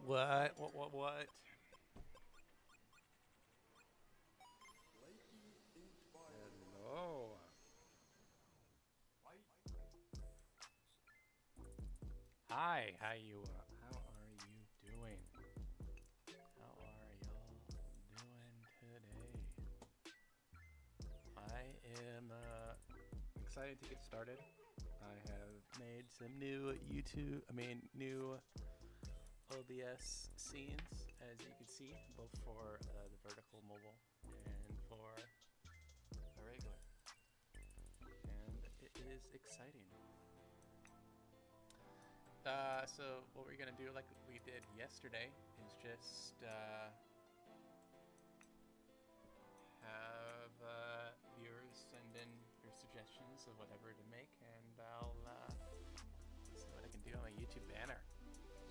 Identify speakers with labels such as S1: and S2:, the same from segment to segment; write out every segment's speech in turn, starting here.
S1: What? What? Hello. Hi. How are you doing? How are y'all doing today? I am excited to get started. I have made some new new OBS scenes, as you can see, both for the vertical mobile and for the regular. And it is exciting. So what we're gonna do, like we did yesterday, is just have viewers send in your suggestions of whatever to make, and I'll see what I can do on my YouTube banner.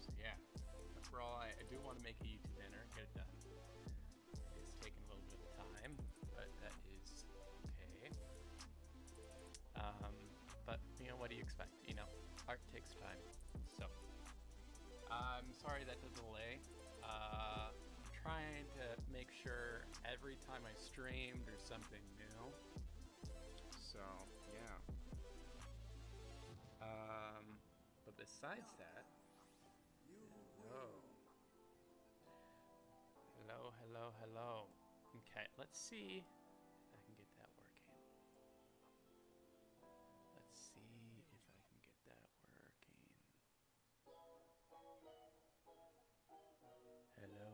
S1: So yeah, overall, I do want to make a YouTube banner, get it done. It's taking a little bit of time, but that is okay. But you know, what do you expect? You know, art takes time. So I'm sorry that the delay. I'm trying to make sure every time I stream there's something new. So yeah. But besides that, hello. Okay, let's see if I can get that working. Let's see if I can get that working. Hello.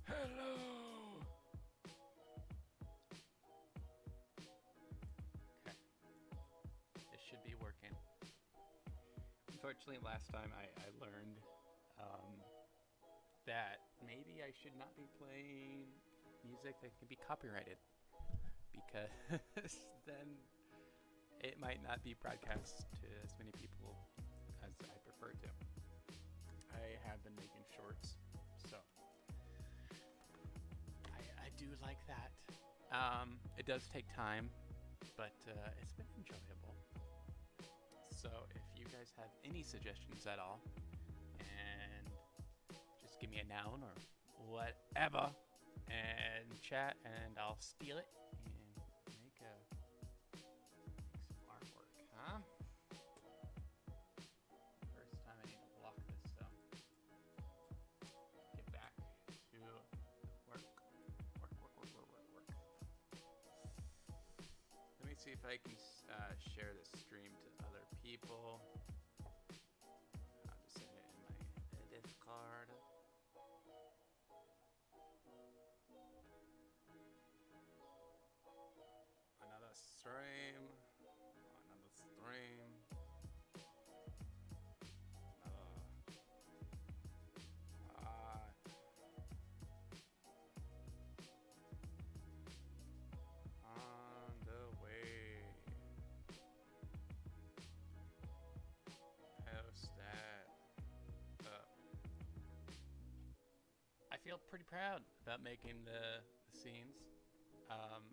S1: Hello! Okay. This should be working. Unfortunately, last time I learned that maybe I should not be playing music that can be copyrighted, because then it might not be broadcast to as many people as I prefer to. I have been making shorts, so I do like that. It does take time, but it's been enjoyable. So if you guys have any suggestions at all, and just give me a noun or whatever, and chat, and I'll steal it and make some artwork, huh? First time I need to block this, so get back to work. Let me see if I can share this stream to other people. I'll just send it in my Discord. Another stream. On the way. Post that up. I feel pretty proud about making the scenes.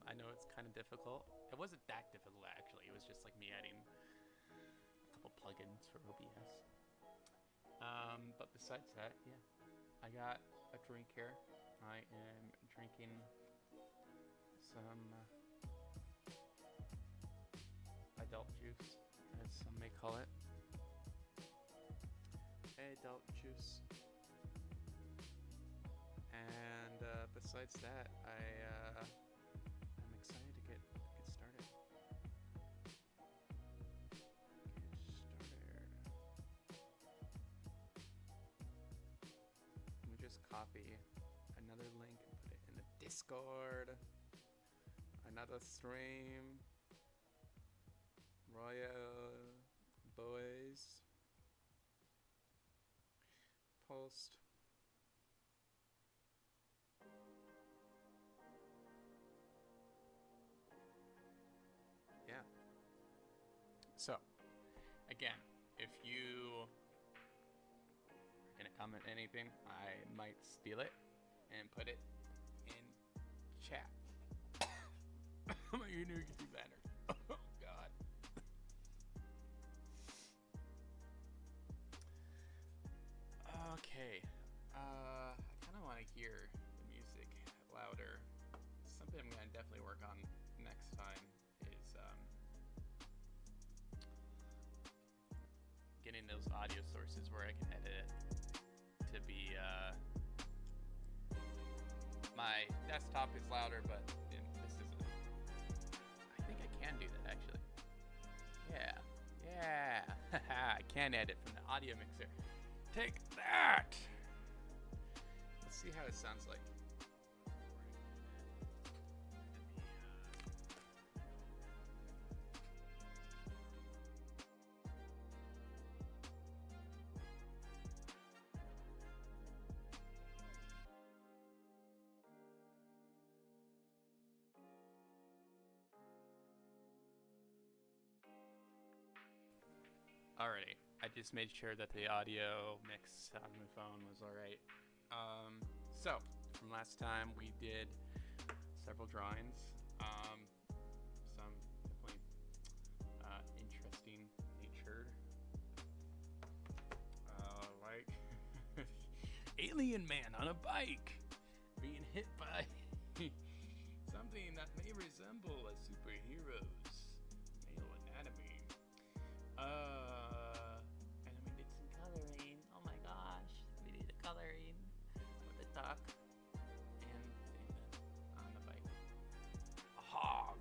S1: I know it's kind of difficult. It wasn't that difficult, actually. It was just like me adding a couple plugins for OBS. But besides that, yeah, I got a drink here. I am drinking some adult juice, as some may call it. Adult juice. And besides that, I'm excited to get started. Let me just copy another link and put it in the Discord. Another stream. Royal Boys. Post. Yeah. So, again, if you are gonna comment anything, I might steal it and put it in chat. My new YouTube banner. Oh God. Okay. I kind of want to hear the music louder. Something I'm gonna definitely work on next time is getting those audio sources where I can edit it to be my desktop is louder, but this isn't. I think I can do that actually. Yeah. I can edit from the audio mixer. Take that. Let's see how it sounds like. Alrighty, I just made sure that the audio mix on my phone was alright. So, from last time we did several drawings, some definitely interesting natured, like alien man on a bike being hit by something that may resemble a superhero's male anatomy. And then we did some coloring. Oh my gosh, we did the coloring with the duck and on the bike. A hog,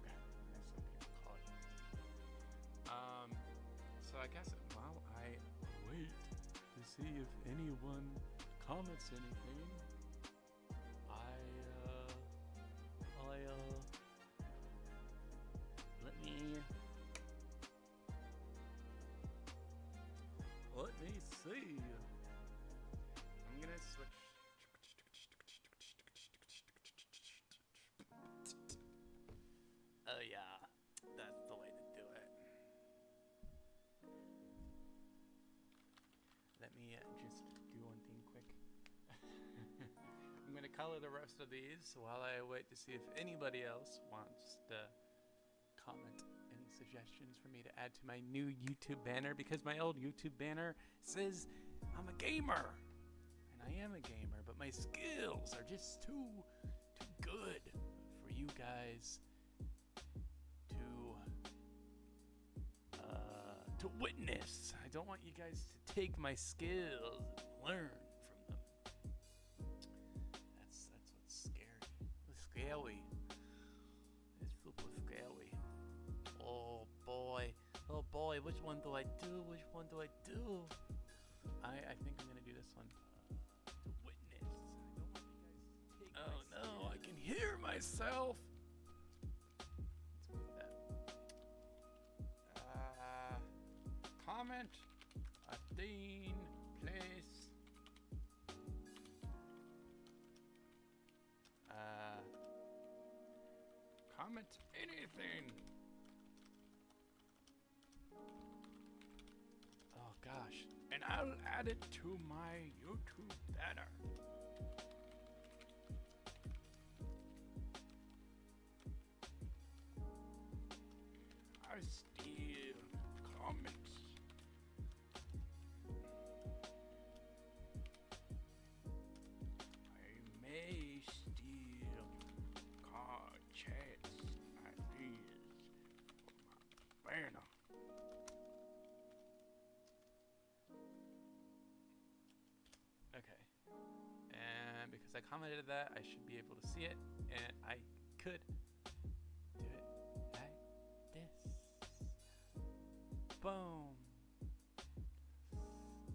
S1: as some people call it. So I guess while I wait to see if anyone comments anything, let me see. I'm gonna switch. Oh yeah, that's the way to do it. Let me just do one thing quick. I'm gonna color the rest of these while I wait to see if anybody else wants to comment any suggestions for me to add to my new YouTube banner, because my old YouTube banner says I'm a gamer, and I am a gamer, but my skills are just too good for you guys to witness. I don't want you guys to take my skills and learn from them. That's what's scary. It's scary. It's super scary. Oh boy, which one do I do? I think I'm gonna do this one. To witness. I don't want you guys to take my skills. I can hear myself. Let's move that. Comment a thing, please. Comment anything. Oh gosh, and I'll add it to my YouTube banner. I steal comments. I may steal card chats ideas for my banner. Okay, and because I commented that, I should be able to see it, and I could do it like this. Boom.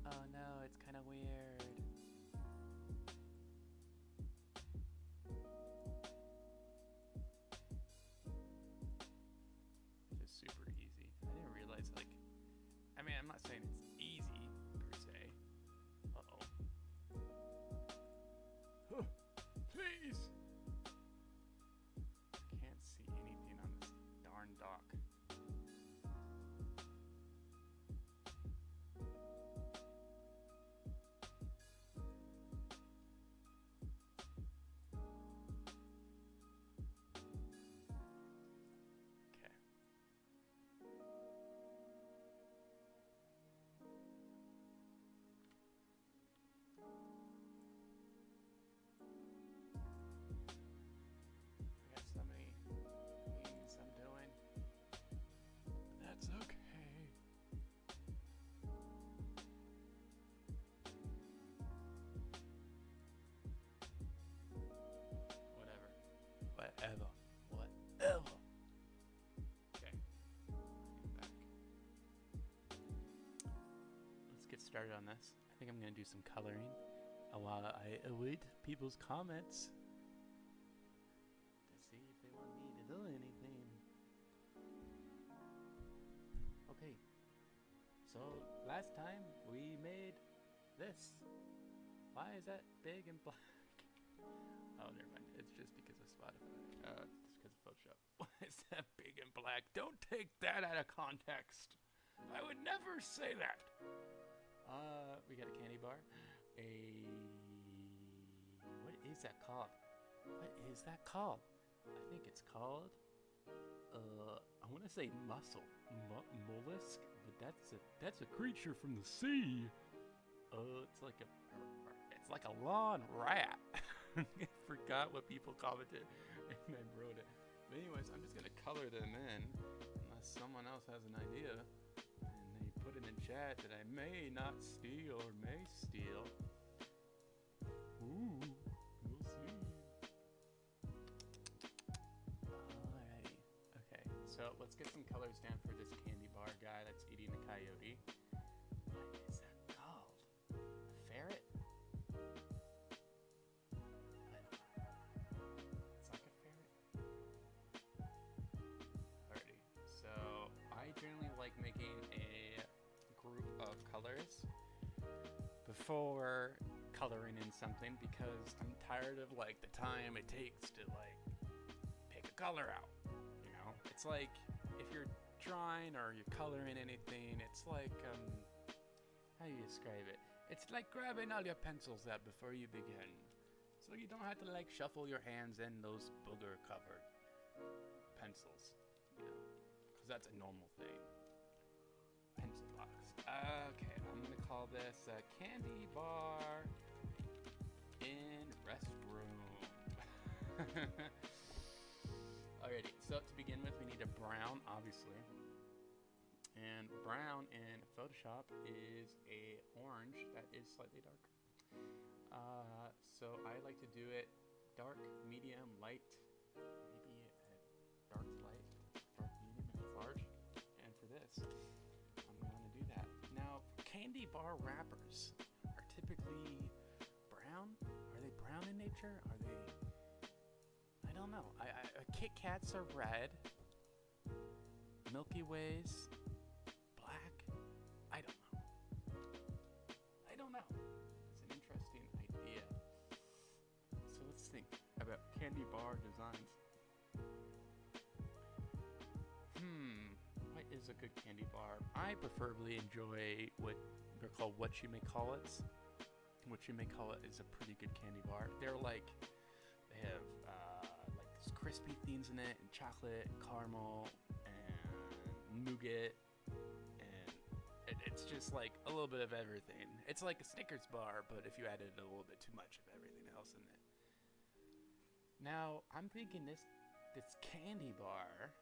S1: Oh no, it's kind of weird. It's just super easy. I didn't realize, like, I mean, I'm not saying it's easy per se. Uh-oh. Please! I can't see anything on this darn dock. whatever. Whatever. Okay. Back. Let's get started on this. I think I'm going to do some coloring while I await people's comments to see if they want me to do anything. Okay. So, last time we made this. Why is that big and black? Oh, never mind. It's just because of Spotify. Just because of Photoshop. Why is that big and black? Don't take that out of context. I would never say that. We got a candy bar. What is that called? What is that called? I think it's called, I want to say mollusk, but that's a creature from the sea. It's like a lawn rat. I forgot what people commented, and I wrote it. But anyways, I'm just gonna color them in, unless someone else has an idea, and they put it in chat that I may not steal or may steal. Ooh, we'll see. Alrighty. Okay, so let's get some colors down for this candy bar guy that's eating a coyote. What is that called? A ferret? It's like a ferret. Alrighty. So I generally like making a group of colors before coloring in something because I'm tired of like the time it takes to like pick a color out. You know, it's like if you're drawing or you're coloring anything, it's like how do you describe it? It's like grabbing all your pencils out before you begin, so you don't have to like shuffle your hands in those booger covered pencils, you know, because that's a normal thing. Pencil box. Okay, I'm gonna call this a candy bar in restroom. Alrighty, so to begin with, we need a brown, obviously. And brown in Photoshop is a orange that is slightly dark. So I like to do it dark, medium, light, maybe a dark light, dark medium if it's large. And for this, I'm going to do that. Now, candy bar wrappers are typically brown. Are they brown in nature? Are they? I don't know. Kit Kats are red. Milky Ways, black. I don't know. It's an interesting idea. So let's think about candy bar designs. What is a good candy bar? I preferably enjoy what they're called whatchamacallits. Whatchamacallit is a pretty good candy bar. They have like this crispy things in it, and chocolate, and caramel, and nougat, and it's just like a little bit of everything. It's like a Snickers bar, but if you added a little bit too much of everything else in it. Now, I'm thinking this candy bar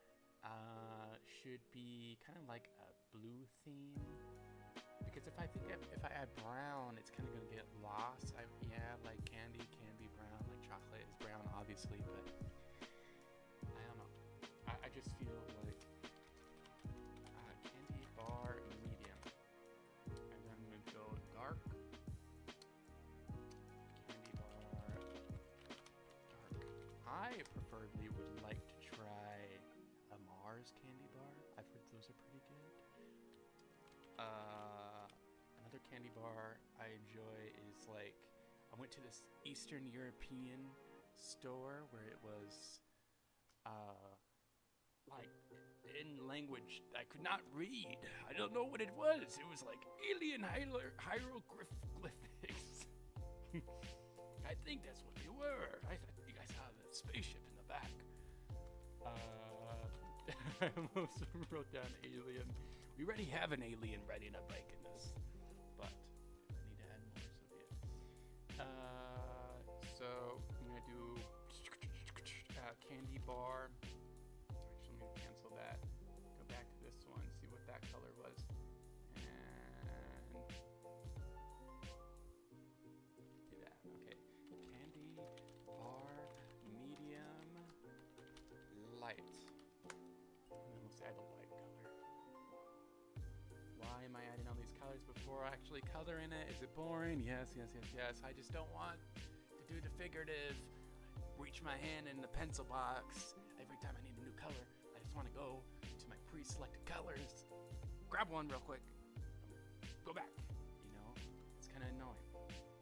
S1: should be kind of like a blue theme, because if I add brown, it's kind of gonna get lost. Like candy can be brown, like chocolate is brown, obviously, but I don't know. I just feel like candy bar medium, and then I'm gonna go dark. Candy bar dark. I preferably would like to try a Mars candy bar. I've heard those are pretty good. Another candy bar I enjoy is like, I went to this Eastern European store where it was like in language I could not read. I don't know what it was. It was like alien hieroglyphics. I think that's what they were. I thought you guys saw the spaceship in the back. I almost wrote down alien. We already have an alien riding a bike in this, but I need to add more, so be it. So I'm gonna do candy bar. Actually, let me cancel that. Go back to this one, see what that color was, and do that. Okay, candy bar medium. light. And then let's add a light color. Why am I adding all these colors before I actually color in it? Is it boring? Yes. I just don't want to do the figurative, reach my hand in the pencil box every time I need a new color. I just want to go to my pre-selected colors, grab one real quick, go back. You know, it's kind of annoying.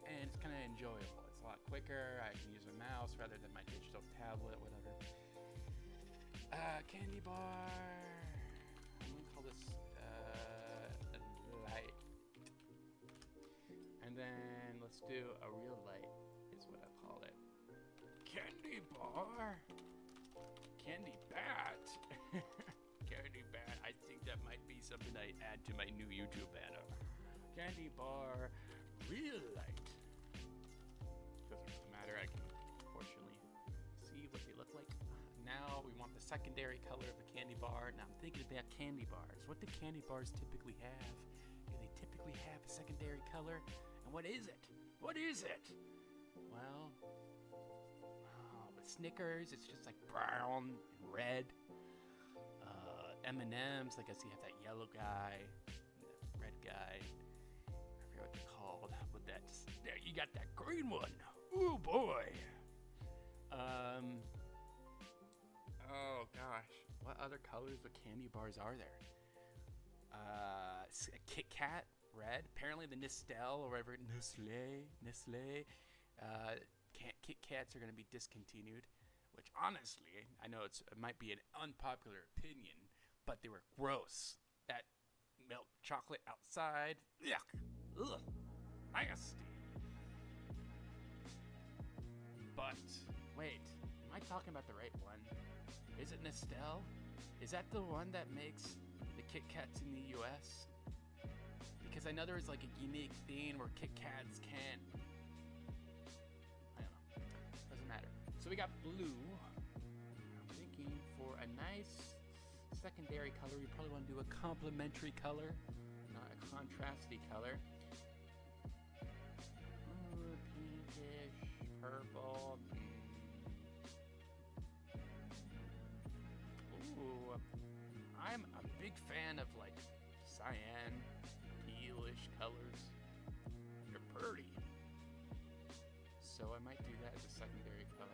S1: And it's kind of enjoyable. It's a lot quicker. I can use my mouse rather than my digital tablet, whatever. Candy bar. I'm gonna call this light. And then let's do a real light, is what I call it. Candy bar. Candy bat. Candy bat. I think that might be something I add to my new YouTube banner. Candy bar. Real light. Doesn't really matter. I can fortunately see what they look like. Now we want the secondary color of a candy bar. Now I'm thinking about candy bars. What do candy bars typically have? Do they typically have a secondary color? And what is it? What is it? Well, with Snickers, it's just like brown and red. M&M's, like I see, have that yellow guy, and that red guy. I forget what they're called. But that's there. You got that green one. Ooh boy. Oh gosh, what other colors of candy bars are there? Kit Kat, red. Apparently the Nestle or whatever, Nestle. Kit Kats are going to be discontinued. Which honestly, I know it might be an unpopular opinion, but they were gross. That milk chocolate outside, yuck, ugh, nasty. But wait, am I talking about the right one? Is it Nestle? Is that the one that makes the Kit Kats in the US? Because I know there was like a unique thing where Kit Kats can't. I don't know. Doesn't matter. So we got blue. I'm thinking for a nice secondary color, you probably want to do a complementary color, not a contrasty color. Ooh, pinkish, purple. Ooh, I'm a big fan of like cyan, tealish colors. They're pretty. So I might do that as a secondary color.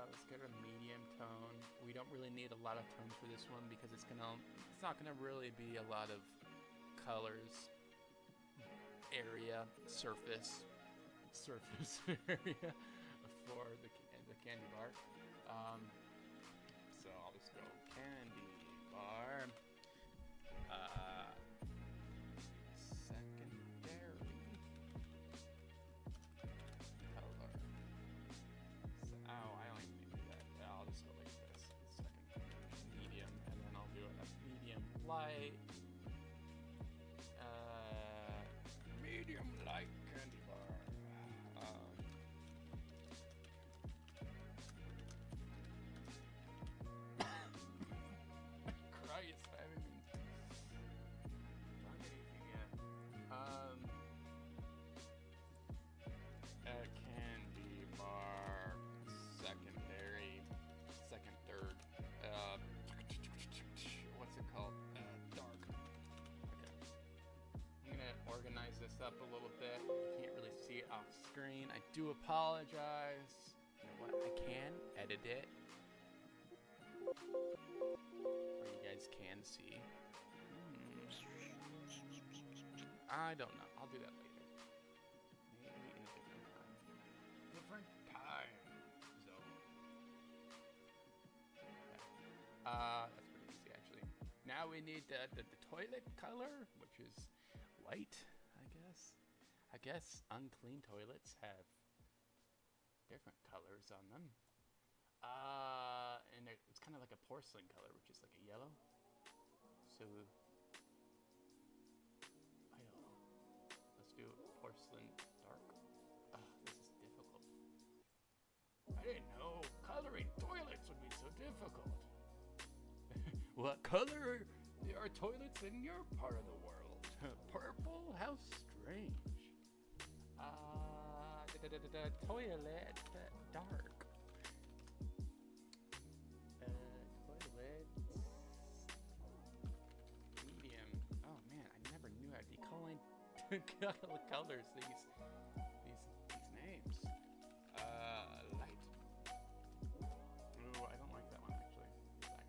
S1: Let's get a medium tone. We don't really need a lot of tones for this one because it's not gonna really be a lot of colors, area, surface area for the candy bar. So I'll just go candy bar. Secondary color. So, I don't even need to do that. I'll just go like this. Second medium, and then I'll do a medium light. Medium light candy bar. Christ, I haven't even done anything yet. A candy bar, secondary, second, third. What's it called? Dark. Okay. I'm gonna organize this up a little bit. You can't really see it off screen. I do apologize. You know what? I can edit it. Or you guys can see. I don't know. I'll do that later. Maybe in a different time. Different time zone. Okay. That's pretty easy actually. Now we need the toilet color, which is white, I guess. I guess unclean toilets have different colors on them. And it's kind of like a porcelain color, which is like a yellow. So, I don't know. Let's do porcelain dark. This is difficult. I didn't know coloring toilets would be so difficult. What color are toilets in your part of the world? Purple? How strange. Toilet dark. colors, these names. Light. Ooh, I don't like that one actually.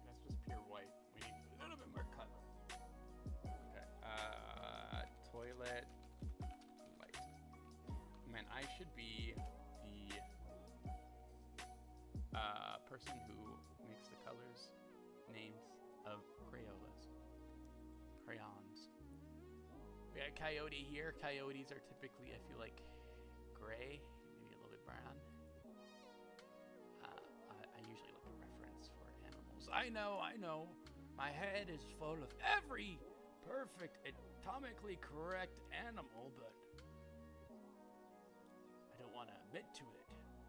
S1: That's just pure white. We need a little bit more color. Okay. Toilet light. Man, I should be the person who makes the colors names of Crayons. We got Coyote here. Coyotes are typically, I feel like, gray, maybe a little bit brown. I usually look at reference for animals. I know. My head is full of every perfect, atomically correct animal, but I don't want to admit to it.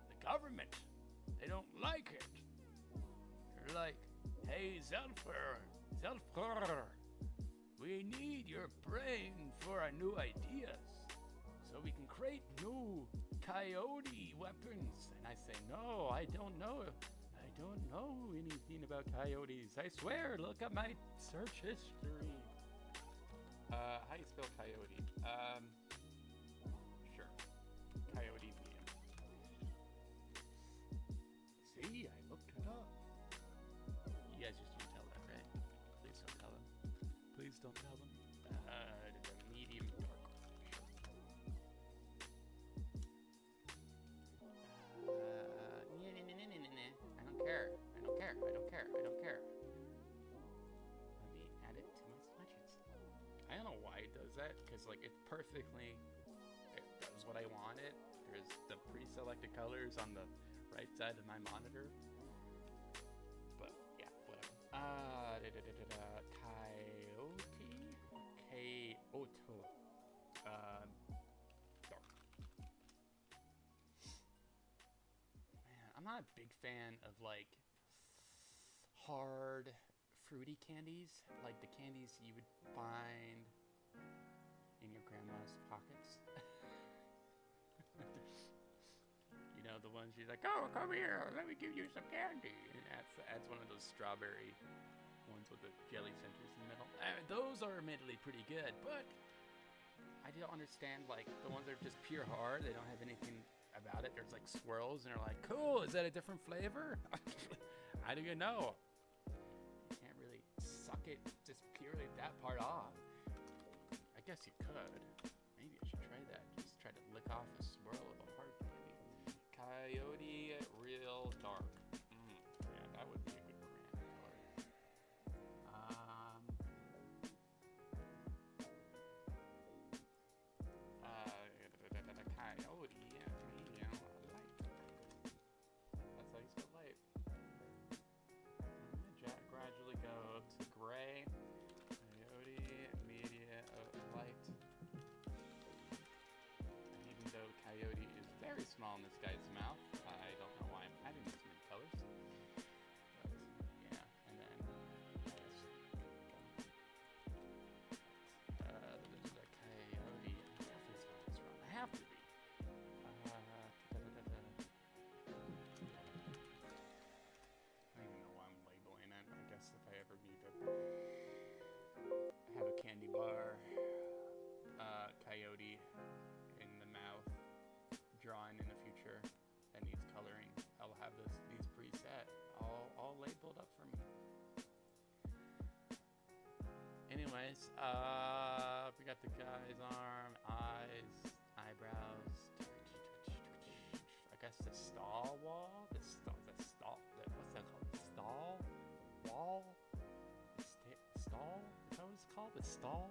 S1: The government, they don't like it. They're like, hey, Zelfer, we need your brain for our new ideas, so we can create new coyote weapons. And I say, no, I don't know anything about coyotes. I swear, look at my search history. How do you spell coyote? Sure. Coyote medium. See, I looked it up. You guys just don't tell that, right? Please don't tell them. Please don't tell them. Medium dark. I don't care. Let me add it to my swatches. I don't know why it does that, because like it does what I wanted. There's the pre-selected colors on the right side of my monitor. But yeah, whatever. Kyoto. Dark. Man, I'm not a big fan of like hard fruity candies, like the candies you would find in your grandma's pockets. You know, the ones you're like, oh, come here, let me give you some candy. And that's one of those strawberry ones with the jelly centers in the middle. Those are admittedly pretty good, but I don't understand, like, the ones that are just pure hard, they don't have anything about it. There's like swirls, and they're like, cool, is that a different flavor? How do you know? You can't really suck it just purely that part off. I guess you could. Maybe I should try that. Just try to lick off a swirl of a hard candy. Coyote real dark. Yeah, that would be a good brand color. Coyote, medium, light. That's how you spell light. I'm gonna gradually go to gray. Coyote, medium, light. And even though coyote is very small in this guy's mouth, I don't know why I'm adding this many colors. But yeah, and then the coyote. I have to be. I don't even know why I'm labeling it. I guess if I ever need to have a candy bar, coyote in the mouth, drawing in the future that needs coloring, I'll have these preset all labeled up for me. Anyways, we got the guy's arm, eyes, eyebrows. I guess the stall wall? What's that called? The stall wall? Stall? Is that what it's called? The stall?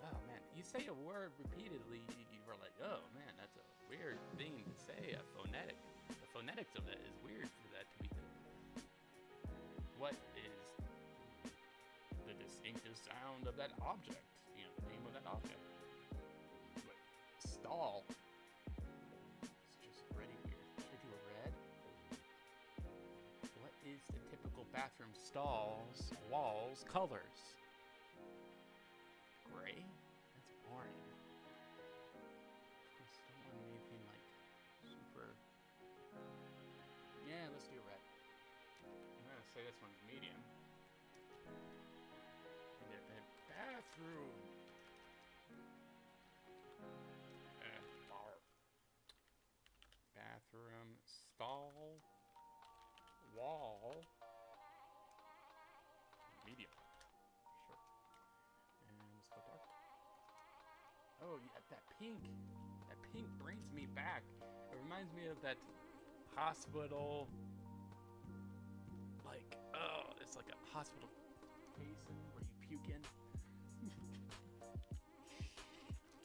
S1: Oh man, you say a word repeatedly, you were like, oh man, that's a weird thing to say, a phonetic. The phonetics of that is weird for that to be good. What is the distinctive sound of that object? You know, the name of that object. But stall. It's just ready here. Should I do a red? What is the typical bathroom stalls, walls, colors? Gray? That's boring. I still want anything like super. Yeah, let's do red. I'm gonna say this one's medium. The bathroom. wall. Medium. Sure. And let's go dark. Oh, yeah, that pink. That pink brings me back. It reminds me of that hospital. Like, oh, it's like a hospital basin where you puke in.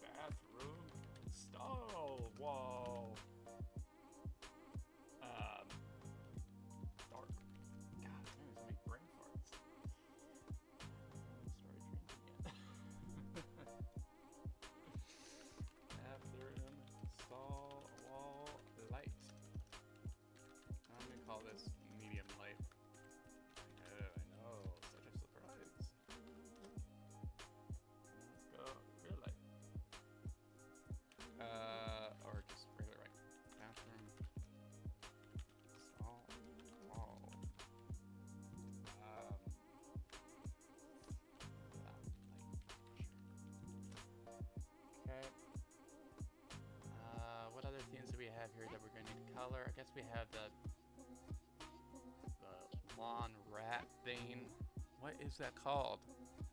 S1: Bathroom. Stall wall. Dark. God, man, so many brain farts. Started drinking yet. Bathroom, stall, wall, light. I'm gonna call this medium light. Oh, I know, such a surprise. Let's go real light. Or just regular light. Bathroom, stall, wall. Okay. What other things do we have here that we're gonna need to color? I guess we have the lawn rat thing. What is that called?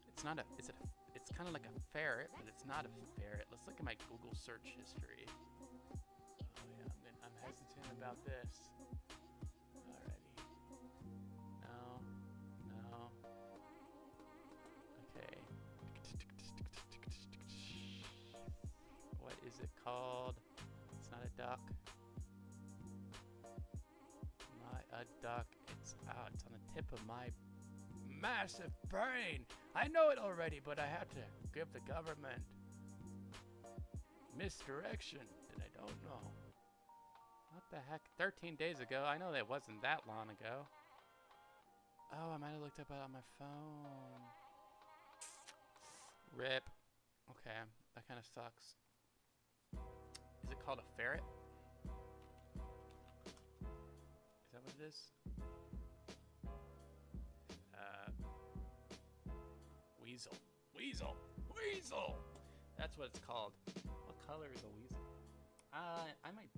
S1: It's not a. Is it? It's kind of like a ferret, but it's not a ferret. Let's look at my Google search history. Oh yeah, I'm hesitant about this. Alrighty. No. No. Okay. What is it called? It's not a duck. Not a duck. It's out. It's on the tip of my massive brain. I know it already, but I have to give the government misdirection that I don't know. What the heck? 13 days ago? I know that wasn't that long ago. Oh, I might have looked up it on my phone. RIP. Okay, that kind of sucks. Is it called a ferret? Is that what it is? Weasel. Weasel. Weasel! That's what it's called. What color is a weasel? I might...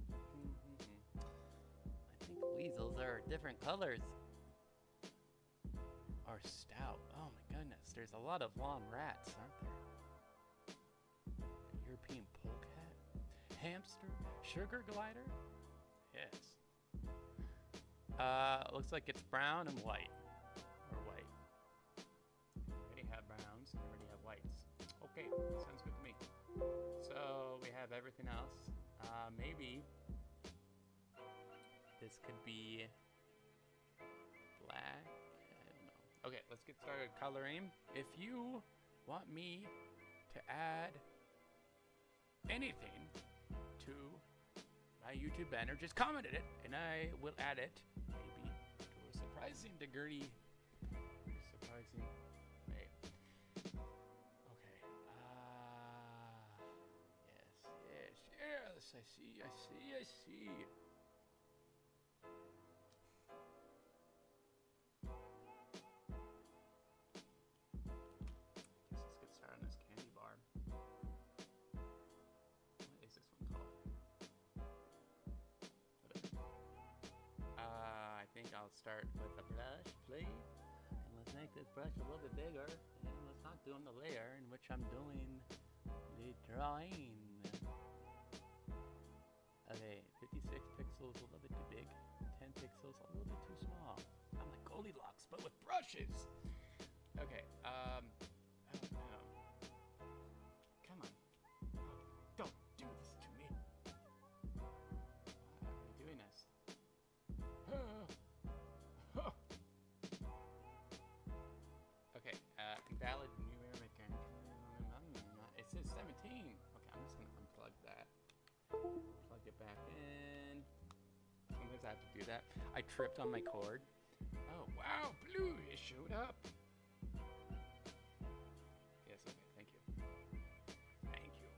S1: I think weasels are different colors. Or stout. Oh my goodness. There's a lot of lawn rats, aren't there? European polecat? Hamster? Sugar glider? Yes. Looks like it's brown and white. Or white. We already have browns and we already have whites. Okay, sounds good to me. So we have everything else. Maybe this could be black. I don't know. Okay, let's get started coloring. If you want me to add anything to my YouTube banner, just comment it and I will add it, maybe to a surprising degree. Surprising way. Okay. Yes. I see. Let's get started on this candy bar. What is this one called? I think I'll start with a brush, please. And let's make this brush a little bit bigger. And let's not do on the layer in which I'm doing the drawing. Okay, 56 pixels, a little bit too big. 10 pixels, a little bit too small. I'm like Goldilocks, but with brushes. Okay, oh no. Come on. Don't do this to me. Why are you doing this? Okay, invalid numeric entry. It says 17. Okay, I'm just gonna unplug that. Plug it back in. Sometimes I have to do that. I tripped on my cord. Oh, wow, blue, it showed up. Yes, okay, thank you. Thank you.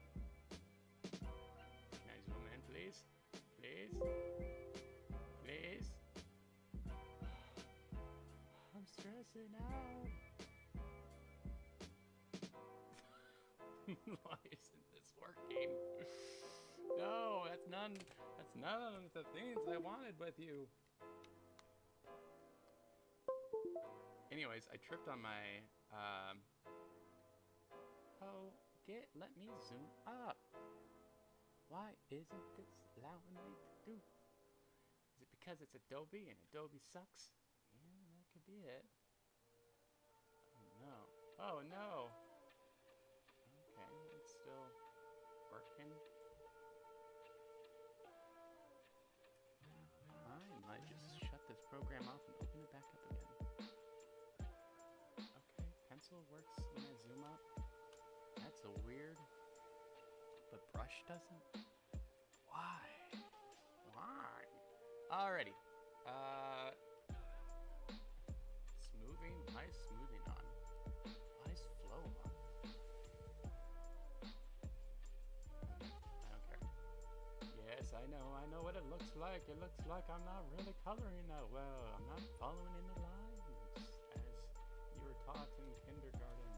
S1: Can I zoom in, please? Please? Please? I'm stressing out. Why isn't this working? No, that's none of the things I wanted with you. Anyways, I tripped on my, oh, let me zoom up. Why isn't this allowing me to do? Is it because it's Adobe and Adobe sucks? Yeah, that could be it. Oh no. Oh no. Okay, it's still working. I might just shut this program off and open it back up again. Okay, pencil works when I zoom up. That's a weird, but brush doesn't? Why? Why? Alrighty. Smoothing. Why is smoothing on? Why is flow on? Okay, I don't care. Yes, I know what it looks like. It looks like I'm not really coloring that well. I'm not following in the lines as you were taught in kindergarten.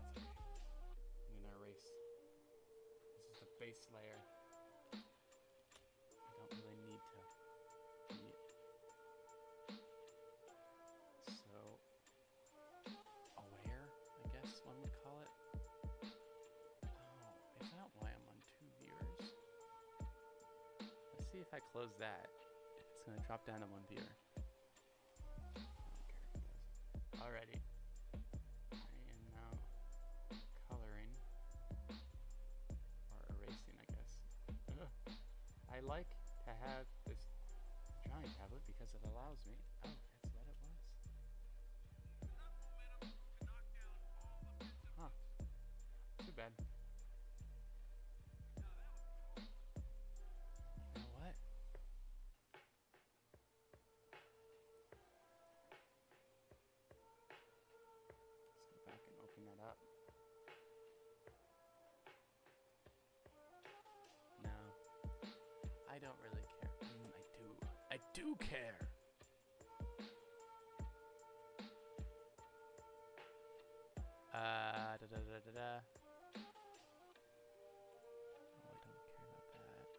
S1: That's okay. I'm gonna erase. This is the base layer. I don't really need to be so aware, I guess one would call it. Oh, is that why I'm on 2 viewers? Let's see if I close that, if it's gonna drop down to 1 viewer. I don't care if it does. Alrighty. I am now coloring, or erasing, I guess. Ugh. I like to have this drawing tablet because it allows me. Oh, that's what it was. Huh. Too bad. You know what? Let's go back and open that up. No. I don't really care. I do care. Da da da da da. Oh, I don't care about that.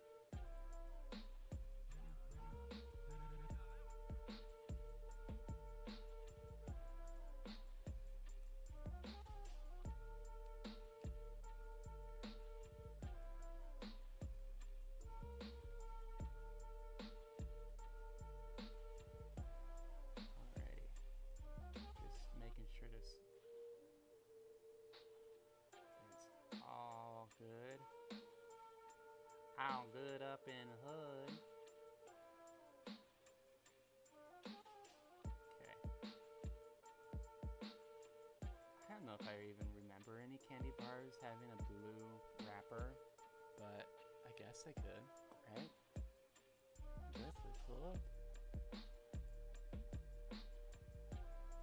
S1: Alrighty. Just making sure this is all good. All good up in the hood. Okay. I don't know if I even remember any candy bars having a blue wrapper, but I guess I could, right? I guess I could.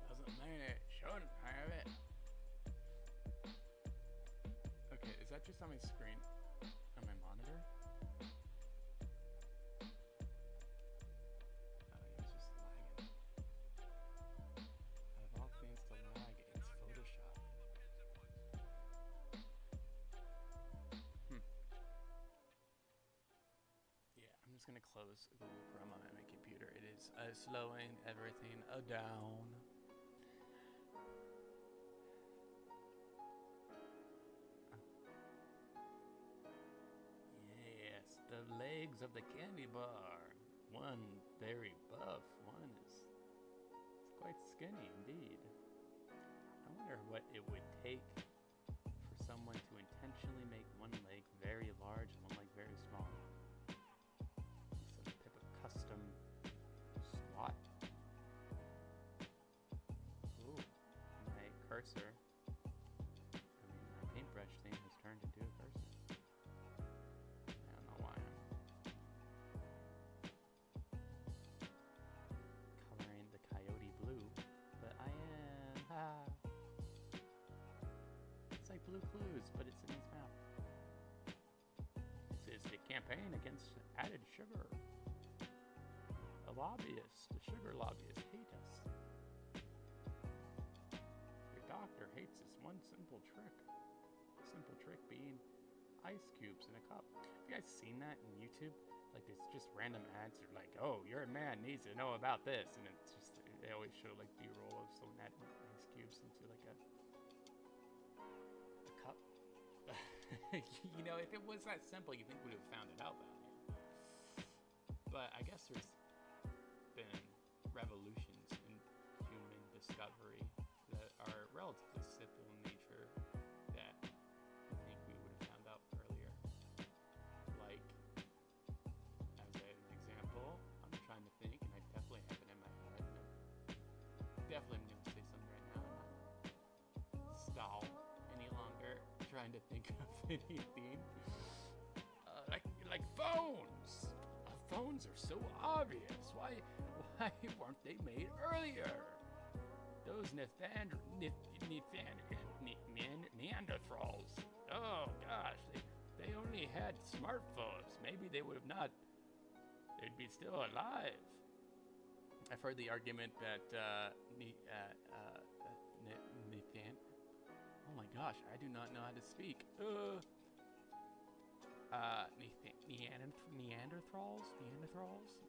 S1: Doesn't mean it shouldn't have it. Okay, is that just on my screen? On my monitor? Oh, it's just lagging. Out of all things to lag, it's Photoshop. Yeah, I'm just gonna close Google Chrome on my computer. It is slowing everything down. Yes, the legs of the candy bar. One very buff, one is quite skinny indeed. I wonder what it would take for someone to intentionally make one leg very large and one leg very small. Some type of custom SWAT. Ooh, my cursor. My paintbrush thing has turned into a cursor. I don't know why I'm coloring the coyote blue, but I am. It's like Blue Clues, but it's in his mouth. This is the campaign against added sugar. The sugar lobbyists hate us. Your doctor hates this one simple trick. Simple trick being ice cubes in a cup. Have you guys seen that in YouTube? Like, it's just random ads. They're like, oh, your man needs to know about this. And it's just, they always show like B-roll of someone adding ice cubes into like a cup. You know, if it was that simple, you think we would have found it out by now. But I guess there's been revolutions in human discovery that are relatively simple in nature that I think we would have found out earlier. Like, as an example, I'm trying to think, and I definitely have it in my head, and I'm definitely going to say something right now. I'm not stall any longer trying to think of anything. Like phones. Phones are so obvious. Why weren't they made earlier? Those Neanderthals. Oh gosh, they only had smartphones. Maybe they would have not. They'd be still alive. I've heard the argument that oh my gosh, I do not know how to speak.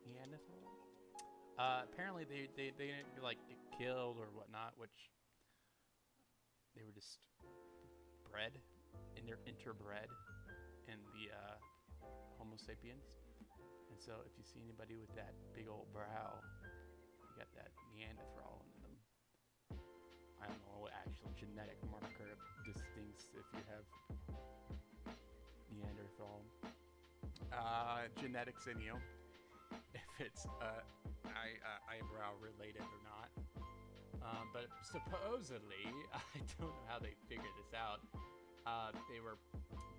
S1: Neanderthals. Apparently they didn't like get killed or whatnot, which they were just bred, and they're interbred in the Homo sapiens. And so if you see anybody with that big old brow, you got that Neanderthal in them. I don't know what actual genetic marker distincts if you have Neanderthal genetics in you, if it's eyebrow related or not. But supposedly, I don't know how they figured this out. They were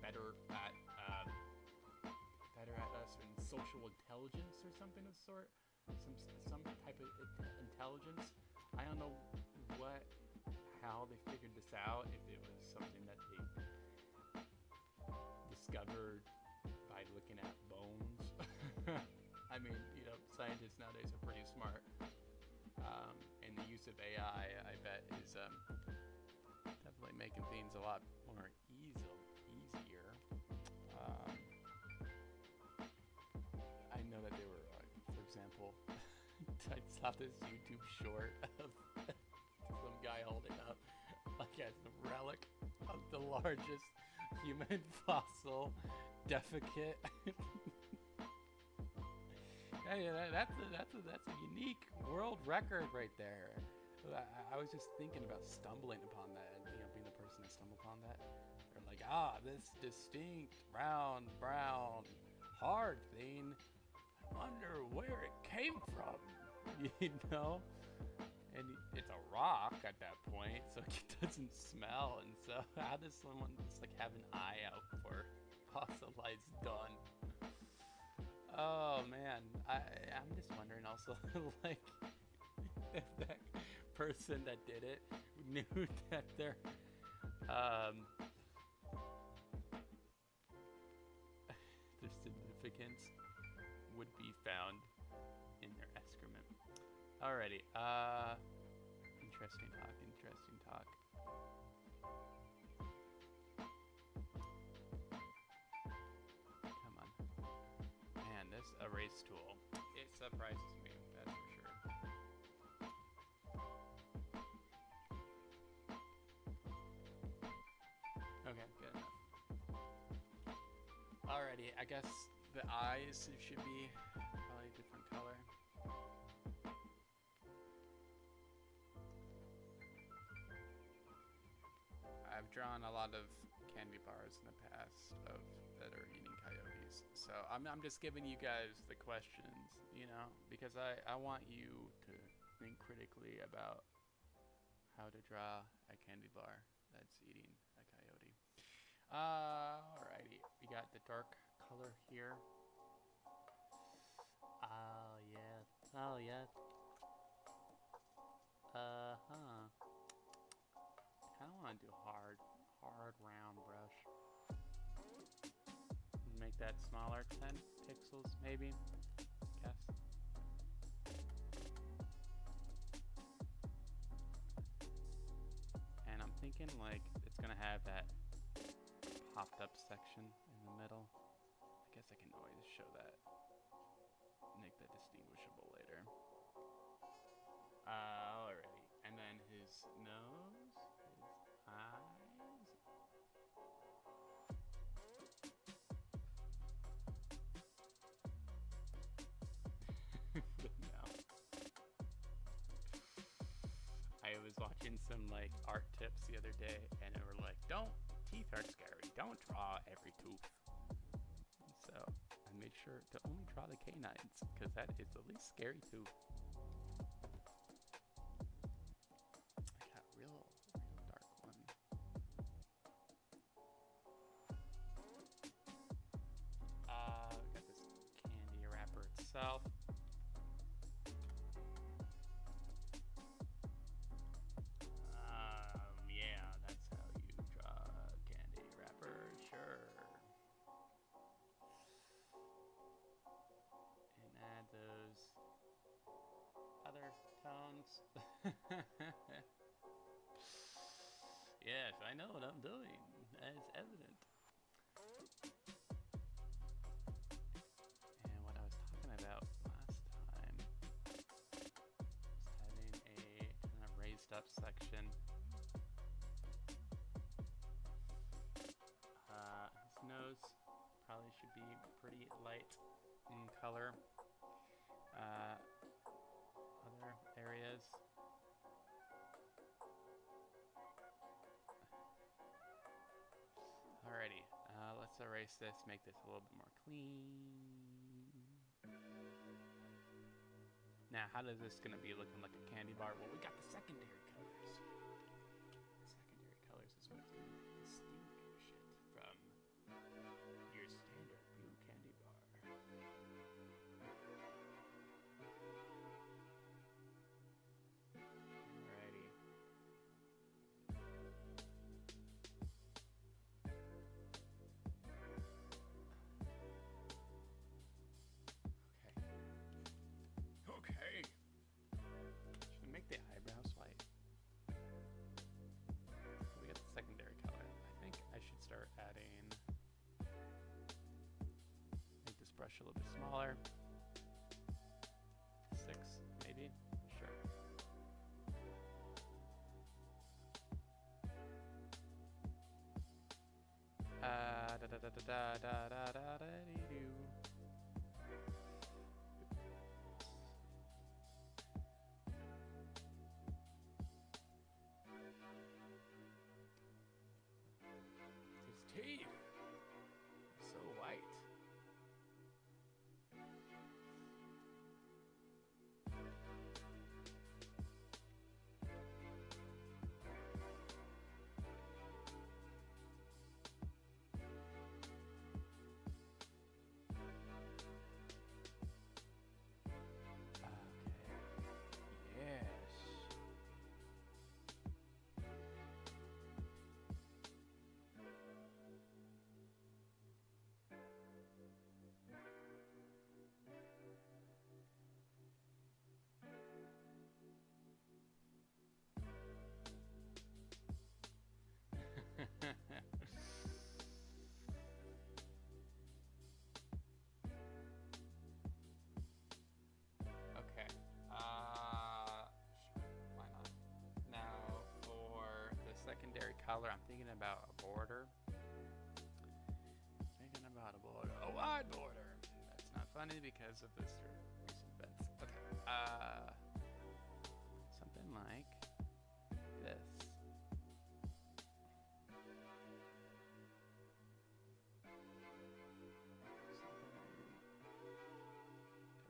S1: better at us in social intelligence or something of the sort. Some type of intelligence. I don't know how they figured this out. If it was something that they discovered by looking at bones. I mean, you know, scientists nowadays are pretty smart. And the use of AI, I bet, is definitely making things a lot more easier. I know that they were, for example, I saw this YouTube short of some guy holding up like a relic of the largest human fossil defecate. Hey, that's a unique world record right there. I was just thinking about stumbling upon that, you know, being the person that stumbled upon that. They're like, this distinct round, brown, hard thing. I wonder where it came from, you know? And it's a rock at that point, so it doesn't smell. And so how does someone just like have an eye out for fossilized dung? Oh man, I'm just wondering also, like, if that person that did it knew that their significance would be found in their excrement. Alrighty, interesting talk. Come on. Man, this erase tool, it surprises me, that's for sure. Okay, good enough. Alrighty, I guess the eyes should be probably a different color. I've drawn a lot of candy bars in the past that are eating coyotes, so I'm just giving you guys the questions, you know, because I want you to think critically about how to draw a candy bar that's eating a coyote. Alrighty, we got the dark color here. Oh yeah. I don't want to do hard round brush. Make that smaller, 10 pixels maybe, guess. And I'm thinking like it's gonna have that popped up section in the middle. I guess I can always show that, make that distinguishable later. nose, his eyes. No. I was watching some like art tips the other day, and they were like, teeth aren't scary. Don't draw every tooth. So I made sure to only draw the canines, because that is the least scary tooth. I got real dark one. We got this candy wrapper itself. Yeah, that's how you draw a candy wrapper, sure. And add those other tones. Yes, I know what I'm doing. It's evident. And what I was talking about last time was having a kind of raised up section. His nose probably should be pretty light in color. Other areas. Alrighty, let's erase this, make this a little bit more clean. Now, how is this gonna be looking like a candy bar? Well, we got the secondary colors. Secondary colors is what's gonna distinguish it from your standard blue candy bar. Alrighty. Okay. Should we make the eyebrows white? We got the secondary color. I think I should start adding. Make this brush a little bit smaller. 6, maybe? Sure. Da da da da da da da da dee doo. His teeth, so white. Okay. Sure. Why not? Now, for the secondary color, I'm thinking about a border. A wide border. That's not funny because of this recent events. Okay. Something like this.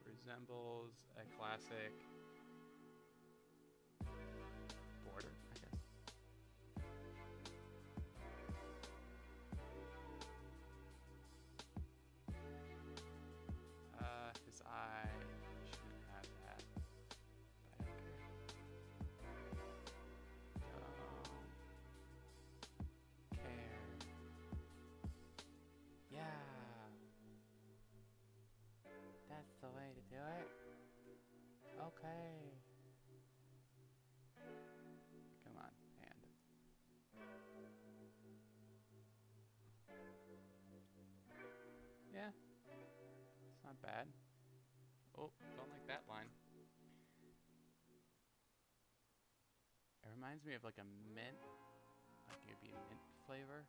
S1: Resembles a classic border, I guess. His eye shouldn't have that, but I don't care. Don't care. Yeah. That's the way to do it. Okay. Come on, hand. Yeah. It's not bad. Oh, don't like that line. reminds me of like a mint, like it would be a mint flavor,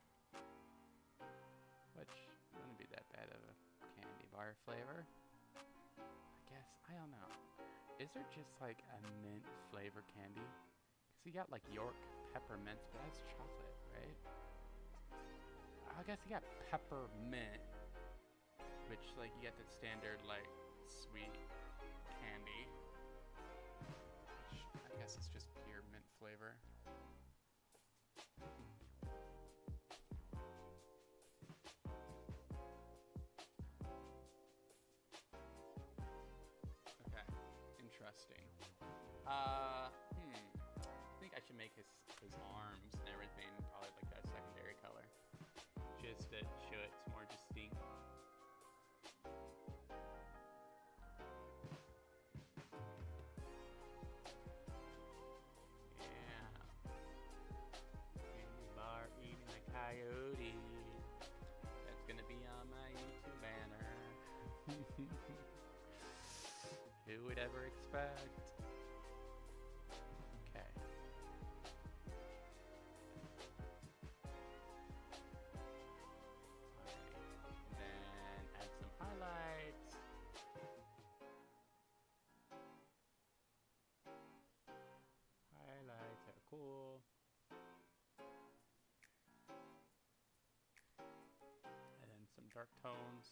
S1: which wouldn't be that bad of a candy bar flavor. I guess, I don't know. Is there just like a mint flavor candy? Because you got like York peppermint, but that's chocolate, right? I guess you got peppermint, which like you get the standard like sweet candy, which I guess it's just pure mint flavor. Okay, interesting. I think I should make his arms and everything probably like a secondary color, just to show it's more distinct. Coyote. That's gonna be on my YouTube banner. Who would ever expect? Okay. Alright. Then add some highlights. Highlights are cool. Some dark tones.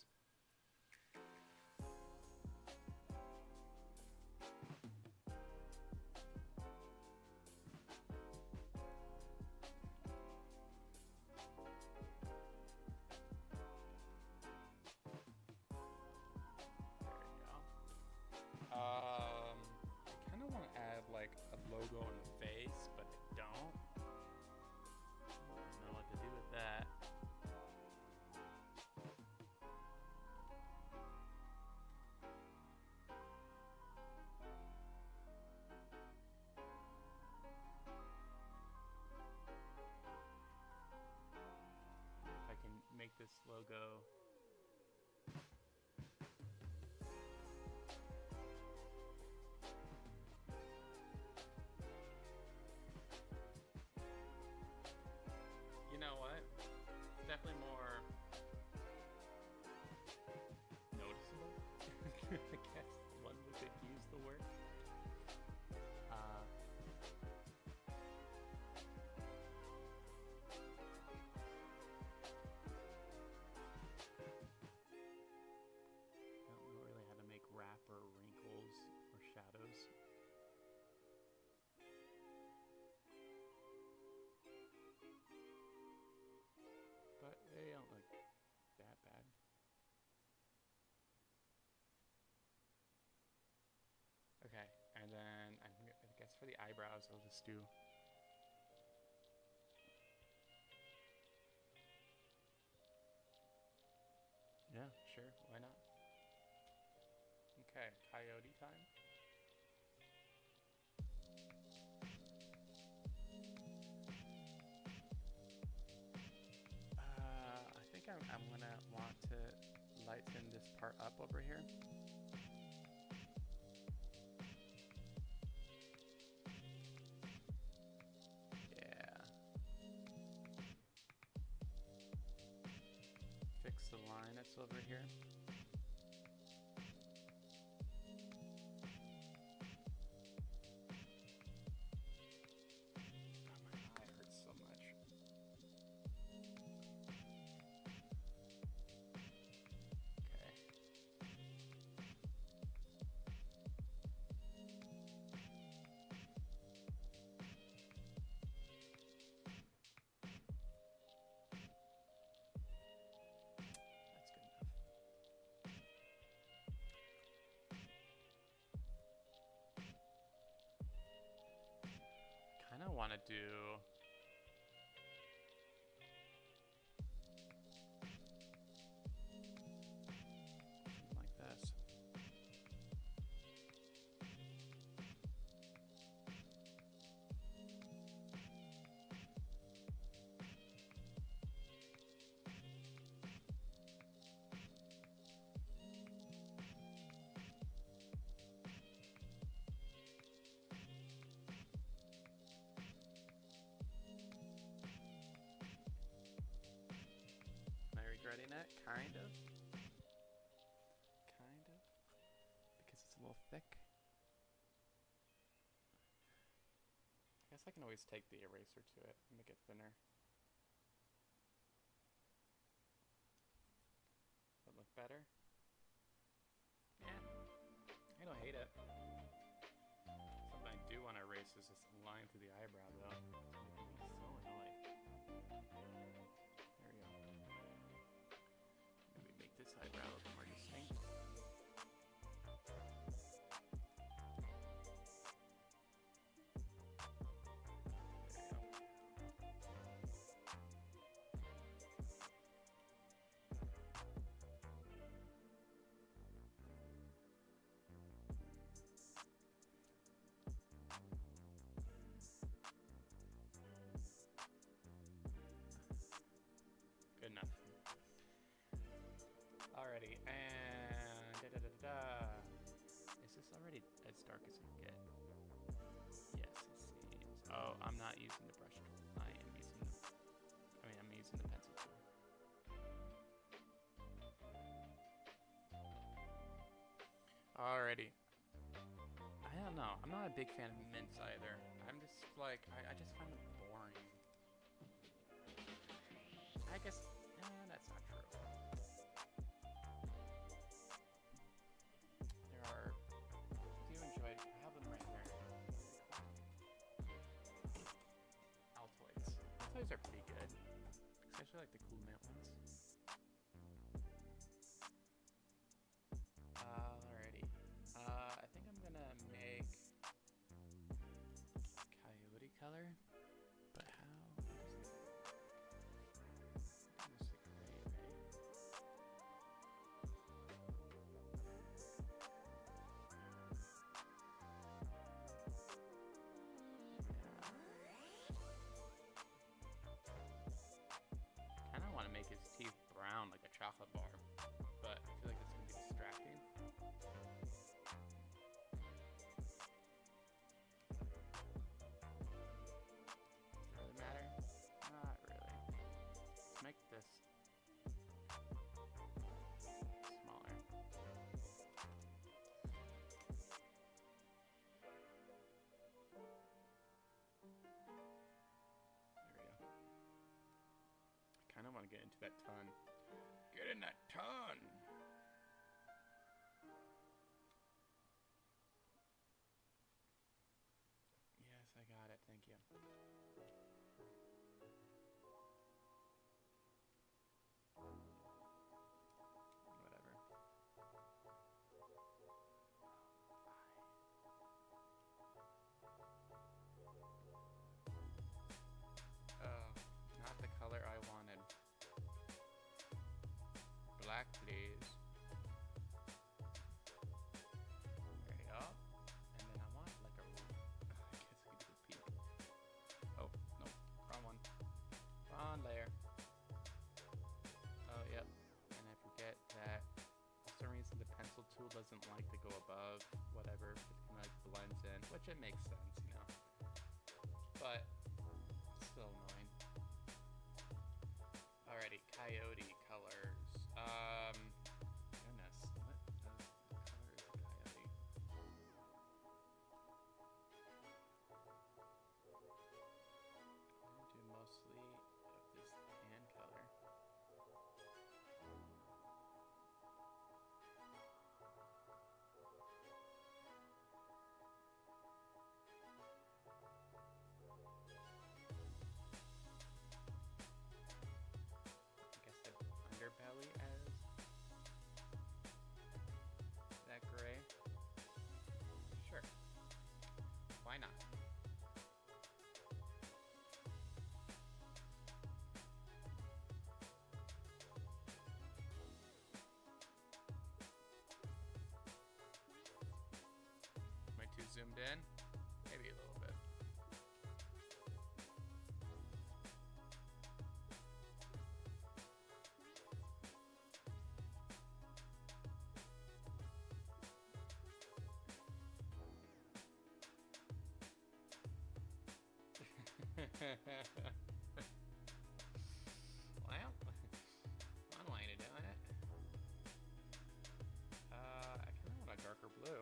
S1: There we go. I kind of want to add like a logo on the face, but I don't know what to do with that. Make this logo you know what? It's definitely more noticeable. I guess one could use the word. Wrapper wrinkles or shadows. But they don't look that bad. Okay, and then I guess for the eyebrows I'll just do yeah, sure, why not? Okay, coyote time. I think I'm gonna want to lighten this part up over here. Yeah. Fix the line that's over here. I want to do something like this. little thick. I guess I can always take the eraser to it and make it thinner. Does that look better? Yeah, I don't hate it. Something I do want to erase is this line through the eyebrow, though. It's so annoying. There we go. Maybe make this eyebrow a little more distinct. Good enough. Alrighty, and Is this already as dark as it can get? Yes, it seems. Oh, I'm not using the brush tool. I'm using the pencil tool. Alrighty. I don't know. I'm not a big fan of mints either. I'm just like, I just find them boring. I guess, that's not true. There are, I do enjoy, I have them right there. Altoids. Altoids are pretty good, especially like the cool mint ones. Alrighty. I think I'm gonna make coyote color, but how? Make his teeth brown like a chocolate bar, but I feel like it's gonna be distracting. Does it really matter? Not really. Let's make this smaller. I kind of want to get into that ton. Get in that ton! Yes, I got it. Thank you. Whatever. Oh, not the color I wanted. Black, please. There you go. And then I want like a, I guess I could do a peak. Oh, no, wrong one. Wrong layer. Oh, yep. And I forget that for some reason the pencil tool doesn't like to go above whatever. It kind of like blends in, which it makes sense, you know. But it's still annoying. Alrighty, coyote colors. Goodness, what color is a coyote? I'm gonna do mostly of this tan color. Underbelly as that gray? Sure. Why not? Am I too zoomed in? Maybe a little bit. Well, one way to doing it. I kind of want a darker blue.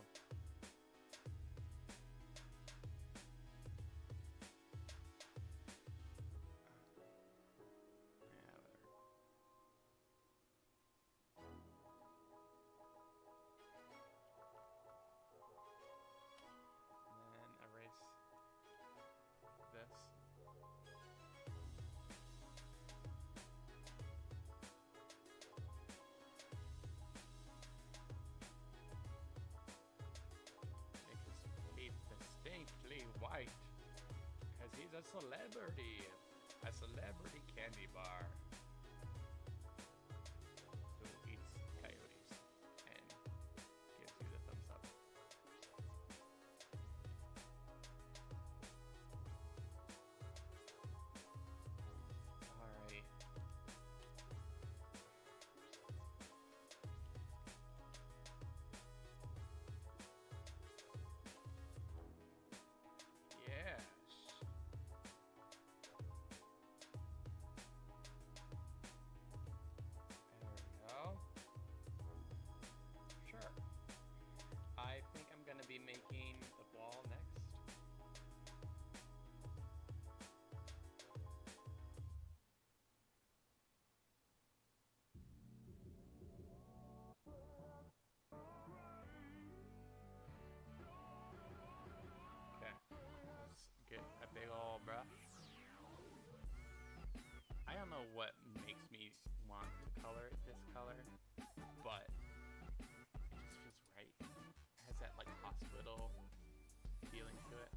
S1: a celebrity. A celebrity candy bar. Who eats coyotes and gives you the thumbs up. Alrighty. Yes. There we go. Sure. I think I'm gonna be making the wall next. Okay. Let's get a big ol' brush. I don't know what makes me want to color it this color, but it just feels right. It has that like hospital feeling to it.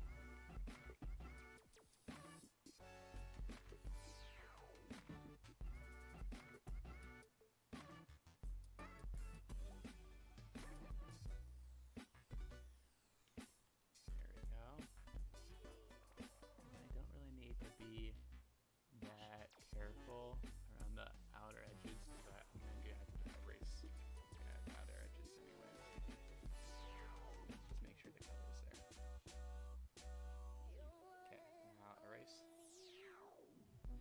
S1: There we go. I don't really need to be that careful around the outer edges, but I'm going to have to erase the outer edges anyway. Just make sure the color is there. Okay, now erase. I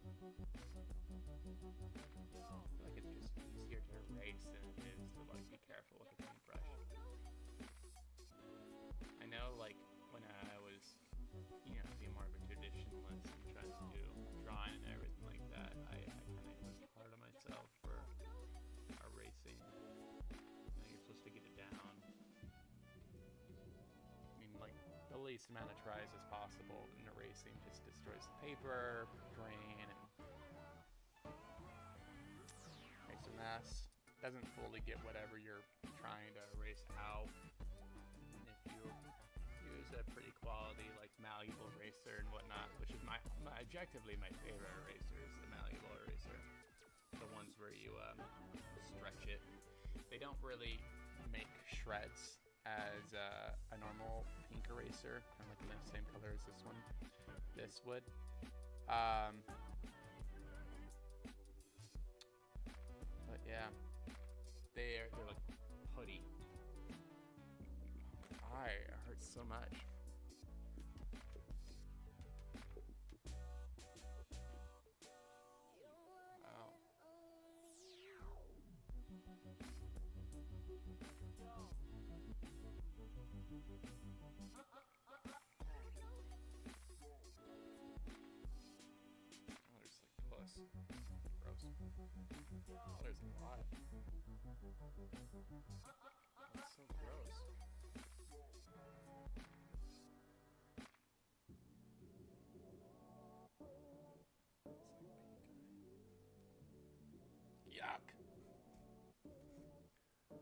S1: feel like it's just easier to erase than it is to like be careful with a paintbrush. I know like when I was, you know, being more of a traditionalist and trying to do drawing and everything like that, I kind of was hard on myself for erasing. You know, you're supposed to get it down. I mean, like, the least amount of tries as possible, and erasing just destroys the paper, grain, and makes a mess. Doesn't fully get whatever you're trying to erase out. And if you use a pretty quality like malleable eraser and whatnot, which is my objectively my favorite eraser is the malleable eraser. The ones where you stretch it. They don't really make shreds as a normal pink eraser, kind of like in the same color as this one. This would. But yeah, they're like putty. It hurts so much. Wow. Oh, there's like plus. Gross. Oh, there's a lot. That's so gross. Yuck. I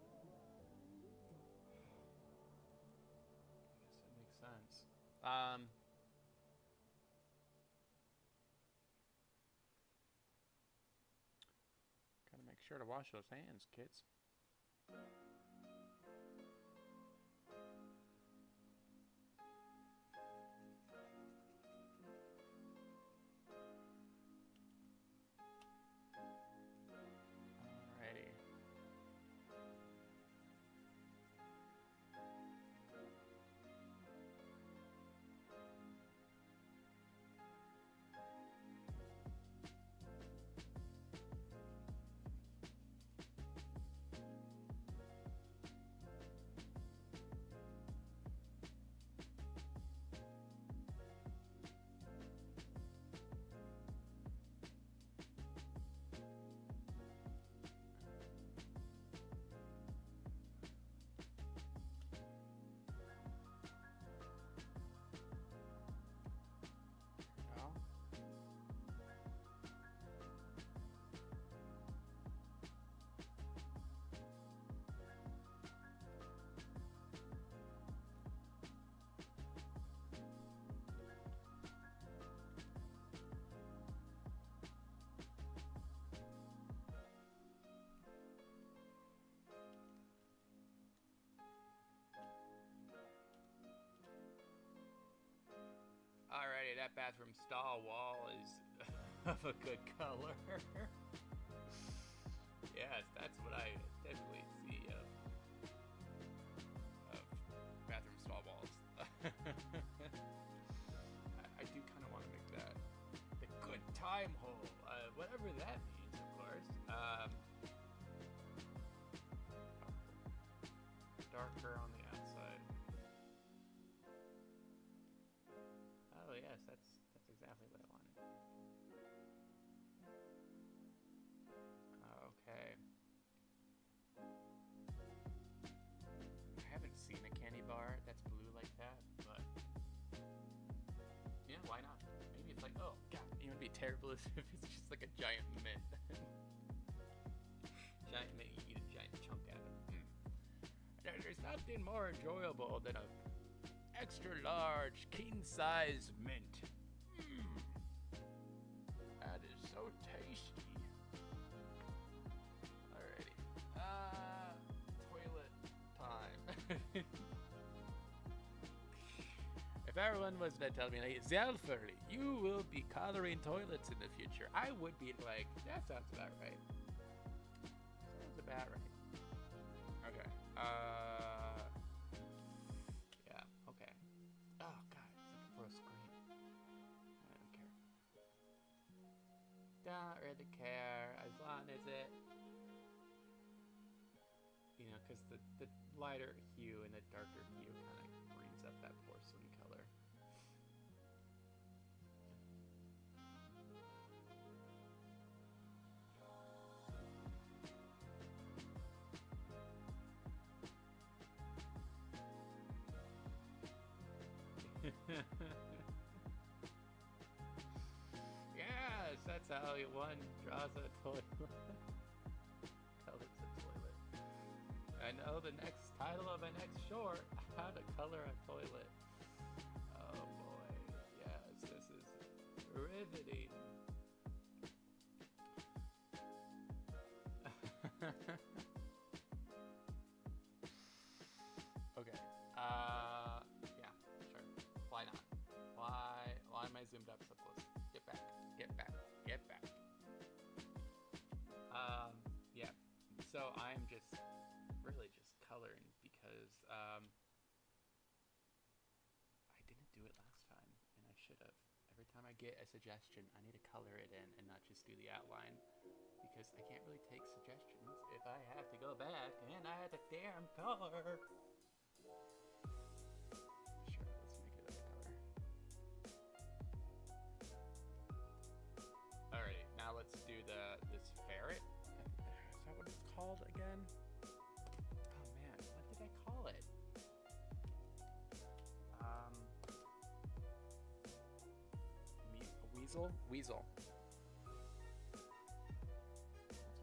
S1: guess that makes sense. Gotta make sure to wash those hands, kids. Alrighty. that bathroom stall wall is of a good color. Yes, that's what I typically see of bathroom stall walls. I do kind of want to make that the good time hole, whatever that means, of course. Darker on the outside. Oh yes, that's exactly what I wanted. Okay. I haven't seen a candy bar that's blue like that, but yeah, why not? Maybe it's like, oh god, it would be terrible if it's just like a giant mint. Giant mint, you eat a giant chunk out of it. There's nothing more enjoyable than a extra large, king-size mint. That is so tasty. Alrighty. Toilet time. If everyone was to tell me, like, Zelfurly, you will be coloring toilets in the future, I would be like, that sounds about right. Sounds about right. Okay. Yeah, okay. Oh, God, it's like a full screen. I don't care. Don't really care, as long as it, you know, because the lighter hue and the darker hue kind of brings up that porcelain color. Yes, that's how one draws a toilet. Colors a toilet. I know the next title of my next short, how to color a toilet. Oh boy, yes, this is riveting. Okay, yeah, sure. Why not? Why am I zoomed up so close? Get back, get back, get back. Yeah, so I'm just really just coloring because I didn't do it last time, and I should have. Every time I get a suggestion, I need to color it in and not just do the outline, because I can't really take suggestions if I have to go back and I have the damn color. Sure, let's make it a color. Alright, now let's do this ferret. Is that what it's called again? Oh man, what did I call it? Weasel? Weasel. That's what